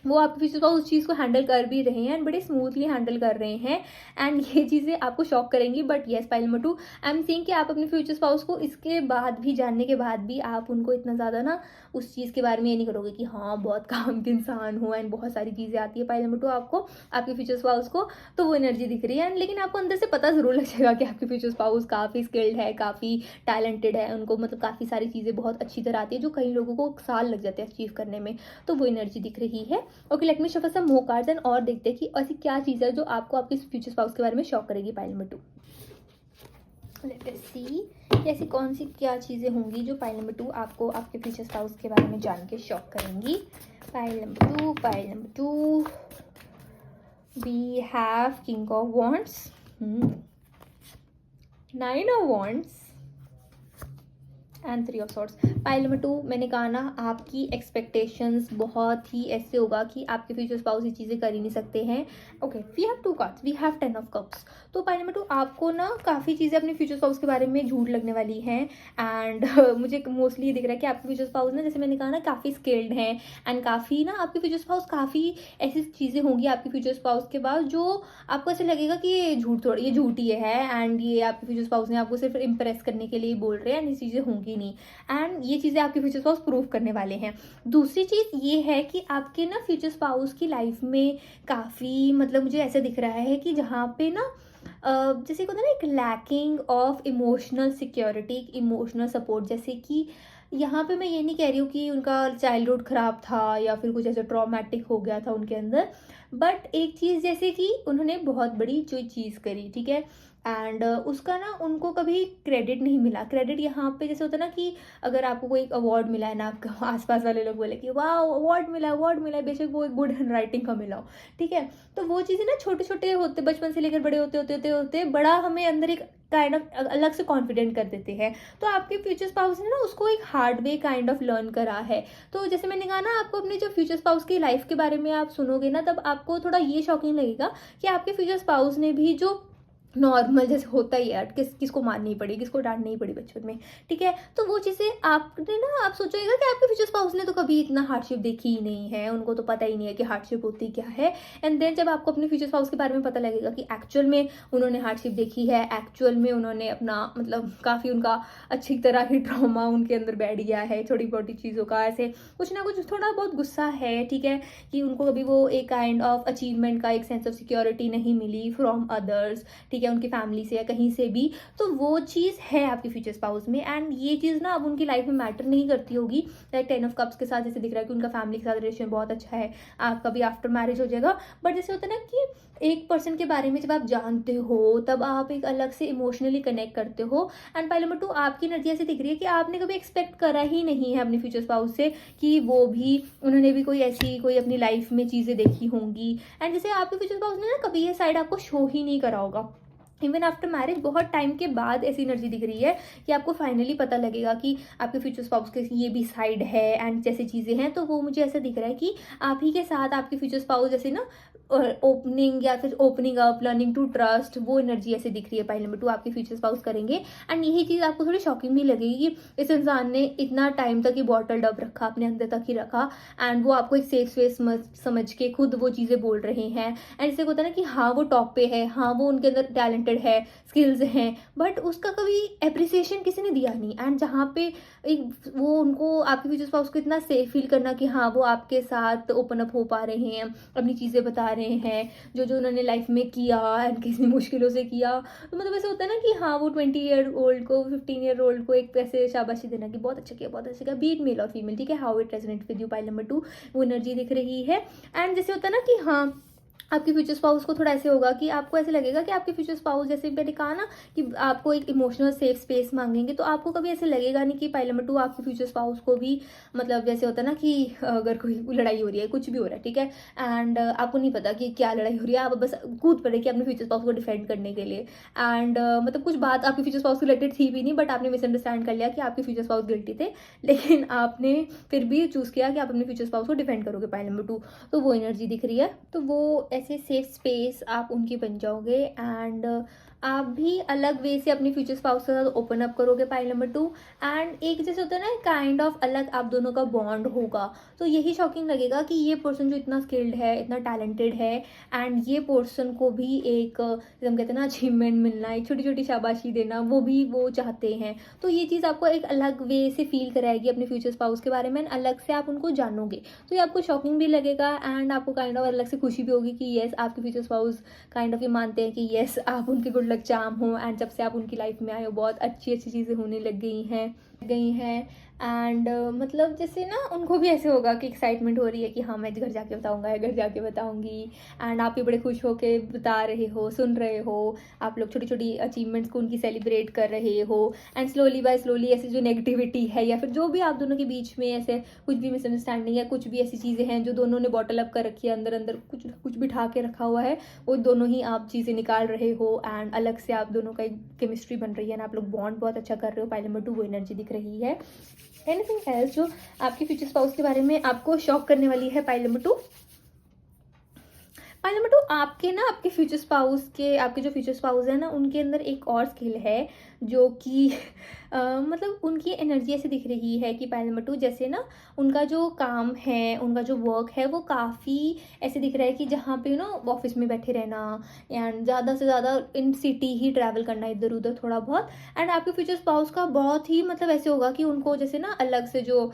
वो आपके फ्यूचर स्पाउस उस चीज़ को हैंडल कर भी रहे हैं एंड बड़े स्मूथली हैंडल कर रहे हैं। एंड ये चीज़ें आपको शॉक करेंगी, but yes pile number 2, I am seeing कि आप अपने फ्यूचर स्पाउस को इसके बाद भी, जानने के बाद भी, आप उनको इतना ज़्यादा ना उस चीज़ के बारे में ये नहीं करोगे कि हाँ बहुत काम के इंसान हो एंड बहुत सारी चीज़ें आती है। पाइल नंबर 2 आपको आपके फ्यूचर स्पाउस को, तो वो एनर्जी दिख रही है। लेकिन आपको अंदर से पता ज़रूर लग जाएगा कि आपके फ्यूचर स्पाउस काफ़ी स्किल्ड है, काफ़ी टैलेंटेड है, उनको मतलब काफ़ी सारी चीज़ें बहुत अच्छी तरह आती है जो कई लोगों को साल लग जाते हैं अचीव करने में। तो वो एनर्जी दिख रही है। Okay, let me shuffle some more cards and और देखते हैं कि ऐसी क्या चीज़ है जो आपको आपके फ्यूचर स्पाउस के बारे में शॉक करेगी। पाइल नंबर 2, लेट अस सी ऐसी कौन सी क्या चीज़ें होंगी जो पाइल नंबर 2 आपको आपके फ्यूचर स्पाउस के बारे में जान के शॉक करेंगी। Pile number 2, pile number 2, we have king of wands, 9 of wands and 3 of swords. Pile number 2, मैंने कहा ना, आपकी एक्सपेक्टेशंस बहुत ही ऐसे होगा कि आपके फ्यूचर स्पाउस ये चीज़ें कर ही नहीं सकते हैं। Okay, we have 2 cards, we have 10 of cups. तो पाइल नंबर 2, आपको ना काफ़ी चीज़ें अपने फ्यूचर स्पाउस के बारे में झूठ लगने वाली हैं एंड मुझे मोस्टली ये दिख रहा है कि आपके फ्यूचर स्पाउस ना, जैसे मैंने कहा ना, काफ़ी स्किल्ड हैं एंड काफ़ी ना आपके फ्यूचर स्पाउस काफ़ी ऐसी चीज़ें होंगी आपके फ्यूचर स्पाउस के बाद जो आपको ऐसे लगेगा कि ये झूठ ही है एंड ये आपके फ्यूचर स्पाउस ने आपको सिर्फ इम्प्रेस करने के लिए बोल रहे हैं एंड ये चीज़ें होंगी नहीं, एंड ये चीज़ें आपके फ्यूचर स्पाउस प्रूव करने वाले हैं। दूसरी चीज़ ये है कि आपके ना फ्यूचर स्पाउस की लाइफ में काफ़ी, मतलब मुझे ऐसा दिख रहा है कि जहाँ पे ना जैसे होता है ना, एक lacking of emotional security, emotional support. जैसे कि यहाँ पे मैं ये नहीं कह रही हूँ कि उनका चाइल्डहुड ख़राब था या फिर कुछ ऐसा ट्रॉमेटिक हो गया था उनके अंदर, बट एक चीज़ जैसे कि उन्होंने बहुत बड़ी जो चीज़ करी, ठीक है, एंड उसका ना उनको कभी क्रेडिट नहीं मिला। क्रेडिट यहाँ पे जैसे होता है ना कि अगर आपको कोई अवार्ड मिला है ना, आपका आसपास वाले लोग बोले कि वाह अवार्ड मिला, बेशक वो गुड हैंड राइटिंग का मिला हो, ठीक है। तो वो चीज़ें ना छोटे छोटे होते, बचपन से लेकर बड़े होते बड़ा हमें अंदर एक काइंड ऑफ अलग से कॉन्फिडेंट कर देते हैं। तो आपके फ्यूचर स्पाउस ने ना उसको एक hard way kind of learn करा है। तो जैसे मैंने कहा ना, आपको अपने जो फ्यूचर स्पाउस की लाइफ के बारे में आप सुनोगे ना, तब आपको थोड़ा ये शॉकिंग लगेगा कि आपके फ्यूचर स्पाउस ने भी जो नॉर्मल जैसे होता ही है, किसको मारनी पड़ी, किसको डांटनी पड़ी बचपन में, ठीक है। तो वो चीज़ें आपने ना, आप सोचेगा कि आपके फ्यूचर स्पाउस ने तो कभी इतना हार्डशिप देखी ही नहीं है, उनको तो पता ही नहीं है कि हार्डशिप होती क्या है। एंड देन जब आपको अपने फ्यूचर स्पाउस के बारे में पता लगेगा कि एक्चुअल में उन्होंने हार्डशिप देखी है, एक्चुअल में उन्होंने अपना मतलब काफ़ी उनका अच्छी तरह ही ट्रॉमा उनके अंदर बैठ गया है, छोटी मोटी चीज़ों का ऐसे कुछ ना कुछ थोड़ा बहुत गुस्सा है, ठीक है, कि उनको कभी वो एक काइंड ऑफ अचीवमेंट का एक सेंस ऑफ सिक्योरिटी नहीं मिली फ्रॉम अदर्स, ठीक है, उनकी फैमिली से या कहीं से भी। तो वो चीज़ है आपके फ्यूचर स्पाउस में एंड ये चीज़ ना अब उनकी लाइफ में मैटर नहीं करती होगी। लाइक 10 ऑफ कप्स के साथ जैसे दिख रहा है कि उनका फैमिली के साथ रिलेशन बहुत अच्छा है, आपका भी आफ्टर मैरिज हो जाएगा। बट जैसे होता है ना कि एक पर्सन के बारे में जब आप जानते हो तब आप एक अलग से इमोशनली कनेक्ट करते हो। एंड पाइल नंबर 2, आपकी एनर्जी ऐसी दिख रही है कि आपने कभी एक्सपेक्ट करा ही नहीं है अपने फ्यूचर स्पाउस से कि वो भी, उन्होंने भी कोई ऐसी कोई अपनी लाइफ में चीज़ें देखी होंगी। एंड जैसे आपके फ्यूचर स्पाउस ने ना कभी ये साइड आपको शो ही नहीं करा होगा। इवन आफ्टर मैरिज बहुत टाइम के बाद ऐसी एनर्जी दिख रही है कि आपको फाइनली पता लगेगा कि आपके फ्यूचर स्पाउस के ये भी साइड है एंड जैसे चीज़ें हैं। तो वो मुझे ऐसा दिख रहा है कि आप ही के साथ आपके फ्यूचर स्पाउस जैसे ना ओपनिंग या फिर opening up, learning to trust, वो एनर्जी ऐसे दिख रही है पाइल नंबर 2 आपके फ्यूचर स्पाउस करेंगे। एंड यही चीज़ आपको थोड़ी शॉकिंग भी लगेगी कि इस इंसान ने इतना टाइम तक ये बॉटल अप रखा, अपने अंदर तक ही रखा, एंड वो आपको एक सेफ स्पेस समझ के खुद वो चीज़ें बोल रहे हैं। एंड इससे होता है ना कि हाँ वो टॉप पे है, हाँ वो उनके अंदर टैलेंटेड है, स्किल्स हैं, बट उसका कभी एप्रिसिएशन किसी ने दिया नहीं। एंड जहाँ पे एक वो उनको आपके फ्यूचर स्पाउस को इतना सेफ फील करना कि हाँ वो आपके साथ ओपन अप हो पा रहे हैं, अपनी चीज़ें बता रहे हैं, जो जो उन्होंने लाइफ में किया एंड कितनी मुश्किलों से किया। तो मतलब ऐसे होता है ना कि हाँ वो 20 ईयर ओल्ड को, 15 ईयर ओल्ड को एक ऐसे शाबाशी देना कि बहुत अच्छा किया, बहुत अच्छा किया, बीट मेल और फीमेल, ठीक है, how it resonate with you pile number 2, वो एनर्जी दिख रही है। एंड जैसे होता है ना कि हाँ आपके फ्यूचर स्पाउस को थोड़ा ऐसे होगा कि आपको ऐसे लगेगा कि आपके फ्यूचर स्पाउस, जैसे मैंने कहा ना कि आपको एक इमोशनल सेफ स्पेस मांगेंगे, तो आपको कभी ऐसे लगेगा नहीं कि पाइल नंबर 2 आपके फ्यूचर स्पाउस को भी, मतलब जैसे होता है ना कि अगर कोई लड़ाई हो रही है, कुछ भी हो रहा है, ठीक है, एंड आपको नहीं पता कि क्या लड़ाई हो रही है, आप बस कूद पड़े कि अपने फ्यूचर स्पाउस को डिफेंड करने के लिए। एंड मतलब कुछ बात आपके फ्यूचर स्पाउस से रिलेटेड थी भी नहीं, बट आपने मिसअंडरस्टैंड कर लिया कि आपके फ्यूचर स्पाउस गिल्टी थे, लेकिन आपने फिर भी चूज़ किया कि आप अपने फ्यूचर स्पाउस को डिफेंड करोगे पाइल नंबर 2। तो वो एनर्जी दिख रही है, तो वो ऐसे सेफ स्पेस आप उनकी बन जाओगे, एंड आप भी अलग वे से अपनी फ्यूचर स्पाउस के साथ ओपन अप करोगे पाइल नंबर 2। एंड एक जैसे होता है ना काइंड ऑफ अलग आप दोनों का बॉन्ड होगा। तो यही शॉकिंग लगेगा कि ये पर्सन जो इतना स्किल्ड है, इतना टैलेंटेड है, एंड ये पर्सन को भी एक हम कहते हैं ना अचीवमेंट मिलना, एक छोटी छोटी शाबाशी देना, वो भी वो चाहते हैं। तो ये चीज़ आपको एक अलग वे से फील कराएगी अपने फ्यूचर स्पाउस के बारे में, अलग से आप उनको जानोगे। तो ये आपको शॉकिंग भी लगेगा, एंड आपको काइंड ऑफ अलग से खुशी भी होगी कि येस आपके फ्यूचर स्पाउस काइंड ऑफ ये मानते हैं कि येस आप उनके गुड लक चार्म हो, एंड जब से आप उनकी लाइफ में आए हो बहुत अच्छी अच्छी चीज़ें होने लग गई हैं। एंड मतलब जैसे ना उनको भी ऐसे होगा कि एक्साइटमेंट हो रही है कि हाँ मैं घर जाके बताऊंगा, घर जाके बताऊंगी, एंड आप भी बड़े खुश हो के बता रहे हो, सुन रहे हो, आप लोग छोटी छोटी अचीवमेंट्स को उनकी सेलिब्रेट कर रहे हो। एंड स्लोली बाय स्लोली ऐसे जो नेगेटिविटी है या फिर जो भी आप दोनों के बीच में ऐसे कुछ भी मिसअंडरस्टैंडिंग है, कुछ भी ऐसी चीज़ें हैं जो दोनों ने बॉटल अप कर रखी है, अंदर अंदर कुछ कुछ बिठा के रखा हुआ है, वो दोनों ही आप चीज़ें निकाल रहे हो, एंड अलग से आप दोनों का एक केमिस्ट्री बन रही है, ना आप लोग बॉन्ड बहुत अच्छा कर रहे हो। पाइल नंबर 2 वो एनर्जी दिख रही है। एनीथिंग एल्स जो आपके फ्यूचर स्पाउस के बारे में आपको शॉक करने वाली है पाइल नंबर 2? पाइल नंबर 2 आपके ना आपके फ्यूचर स्पाउस के, आपके जो फ्यूचर स्पाउस है ना उनके अंदर एक और स्किल है जो कि मतलब उनकी एनर्जी ऐसे दिख रही है कि पाइल नंबर 2 जैसे ना उनका जो काम है, उनका जो वर्क है वो काफ़ी ऐसे दिख रहा है कि जहाँ पे ना ऑफिस में बैठे रहना, एंड ज़्यादा से ज़्यादा इन सिटी ही ट्रैवल करना इधर उधर थोड़ा बहुत। एंड आपके फ्यूचर स्पाउस का बहुत ही मतलब ऐसे होगा कि उनको जैसे ना अलग से जो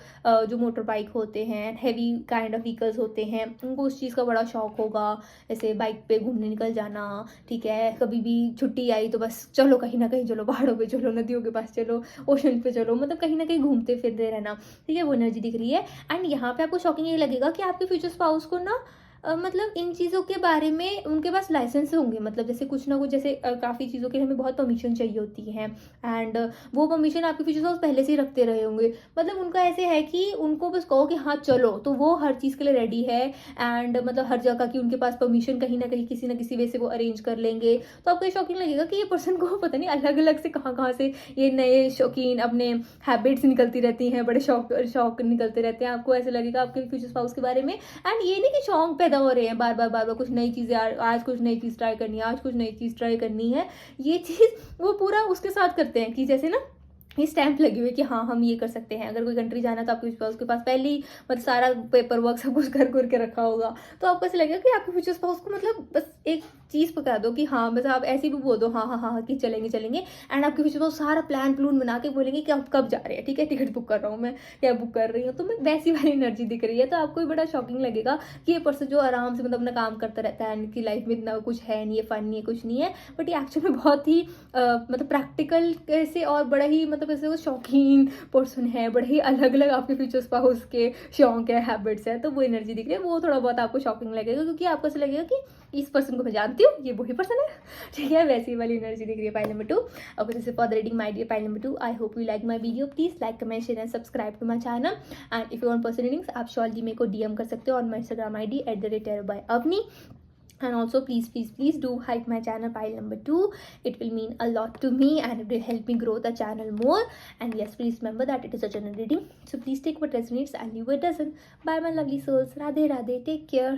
मोटर बाइक होते हैं, हैवी काइंड ऑफ व्हीकल्स होते हैं, उनको उस चीज़ का बड़ा शौक होगा, जैसे बाइक पे घूमने निकल जाना, ठीक है, कभी भी छुट्टी आई तो बस चलो कहीं ना कहीं, चलो पहाड़ों पे चलो, नदियों के पास चलो, ओशन पे चलो, मतलब कहीं ना कहीं घूमते फिरते रहना, ठीक है, वो एनर्जी दिख रही है। एंड यहाँ पे आपको शॉकिंग ये लगेगा कि आपके फ्यूचर स्पाउस को ना मतलब इन चीज़ों के बारे में उनके पास लाइसेंस होंगे, मतलब जैसे कुछ ना कुछ, जैसे काफ़ी चीज़ों के लिए हमें बहुत परमिशन चाहिए होती है, एंड वो परमिशन आपके फ्यूचर स्पाउस पहले से ही रखते रहे होंगे। मतलब उनका ऐसे है कि उनको बस कहो कि हाँ चलो, तो वो हर चीज़ के लिए रेडी है, एंड मतलब हर जगह की उनके पास परमिशन कहीं ना कहीं किसी ना किसी वे से वो अरेंज कर लेंगे। तो आपको ये शॉकिंग लगेगा कि ये पर्सन को पता नहीं अलग अलग से कहाँ से ये नए शौकीन अपने हैबिट्स निकलती रहती हैं, बड़े शौक निकलते रहते हैं। आपको ऐसे लगेगा आपके फ्यूचर स्पाउस के बारे में, एंड ये नहीं कि शौक पैदा हो रहे हैं बार बार कुछ नई चीज़ें, आज कुछ नई चीज़ ट्राई करनी है, आज कुछ नई चीज़ ट्राई करनी है, ये चीज़ वो पूरा उसके साथ करते हैं कि जैसे ना ये स्टैंप लगी हुई है कि हाँ हम ये कर सकते हैं। अगर कोई कंट्री जाना तो आपके स्पाउस के पास पहले ही मतलब सारा पेपर वर्क सब कुछ कर के रखा होगा। तो आपको ऐसा लगेगा कि आपके फ्यूचर स्पाउस को मतलब बस एक चीज़ पकड़ा दो कि हाँ, बस आप ऐसे भी बोल दो हाँ हाँ हाँ कि चलेंगे, एंड आपके फ्यूचर स्पाउस सारा प्लान बना के बोलेंगे कि आप कब जा रहे हैं, ठीक है, टिकट बुक कर रहा हूँ मैं, कैब बुक कर रही हूँ। तो मैं वैसी वाली एनर्जी दिख रही है। तो आपको बड़ा शॉकिंग लगेगा कि ये पर्सन जो आराम से मतलब अपना काम करता रहता है, इनकी लाइफ में इतना कुछ है नहीं है, फन नहीं है, कुछ नहीं है, बट ये एक्चुअल में बहुत ही मतलब प्रैक्टिकल कैसे और बड़ा ही मतलब ऐसे शौकीन पर्सन है, बड़े ही अलग अलग आपके फ्यूचर स्पाउस के शौक है, हैबिट्स है। तो वो एनर्जी दिख रही है, वो थोड़ा बहुत आपको शॉकिंग लगेगा क्योंकि आपको ऐसा लगेगा कि इस पर्सन को मैं जानती हूँ, ये वही पर्सन है, ठीक है, वैसी वाली एनर्जी दिख रही है pile number 2। Okay, this is for the reading my dear pile number 2। I hope you like my video. Please like, comment, share and subscribe to my channel. And if you want personal readings आप surely मेरे को DM कर सकते हो on my Instagram ID @tarotbyavni। And also please do hype my channel Pile number 2. It will mean a lot to me and it will help me grow the channel more. And yes, please remember that it is a general reading, so please take what resonates and leave what doesn't. Bye my lovely souls. Radhe Radhe. Take care.